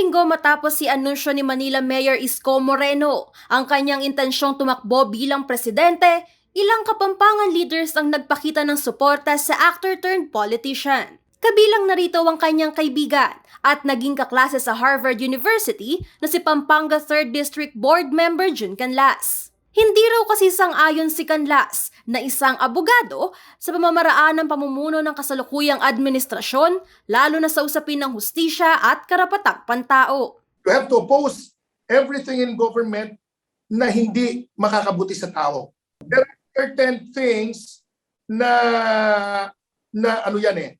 Linggo matapos si anunsyo ni Manila Mayor Isko Moreno ang kanyang intensyong tumakbo bilang presidente, ilang Kapampangan leaders ang nagpakita ng suporta sa actor-turned-politician. Kabilang narito ang kanyang kaibigan at naging kaklase sa Harvard University na si Pampanga 3rd District Board Member Jun Canlas. Hindi raw kasi sang-ayon si Canlas na isang abogado sa pamamaraan ng pamumuno ng kasalukuyang administrasyon, lalo na sa usapin ng hustisya at karapatang pantao. You have to oppose everything in government na hindi makakabuti sa tao. There are certain things na ano yan eh.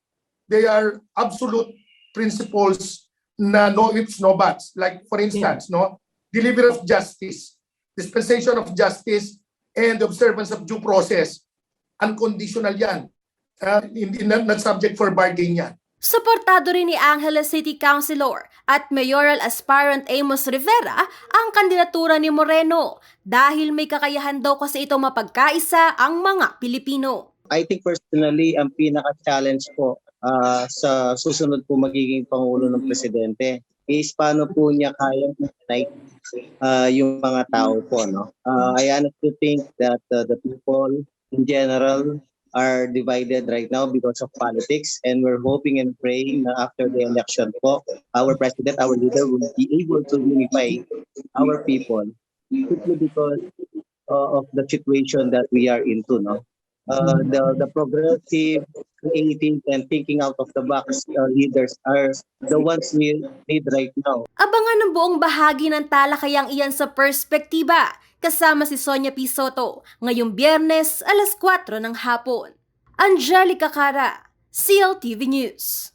They are absolute principles na no ifs, no buts. Like for instance, no, delivery of justice, dispensation of justice, and the observance of due process. Unconditional yan. Not subject for bargain yan. Suportado rin ni Angeles City Councilor at mayoral aspirant Amos Rivera ang kandidatura ni Moreno dahil may kakayahan daw kasi ito mapagkaisa ang mga Pilipino. I think personally, ang pinaka-challenge po sa susunod po magiging Pangulo ng Presidente is paano po niya kayang unite yung mga tao po. No? I honestly think that the people in general are divided right now because of politics, and we're hoping and praying na after the election po, our president, our leader will be able to unify our people simply because of the situation that we are into. No? The progressive, creative, and thinking out of the box leaders are the ones we need right now. Abangan ng buong bahagi ng talakayang iyan sa Perspektiba kasama si Sonia P. Soto ngayong Biyernes 4:00 ng hapon. Angelica Cara, CLTV News.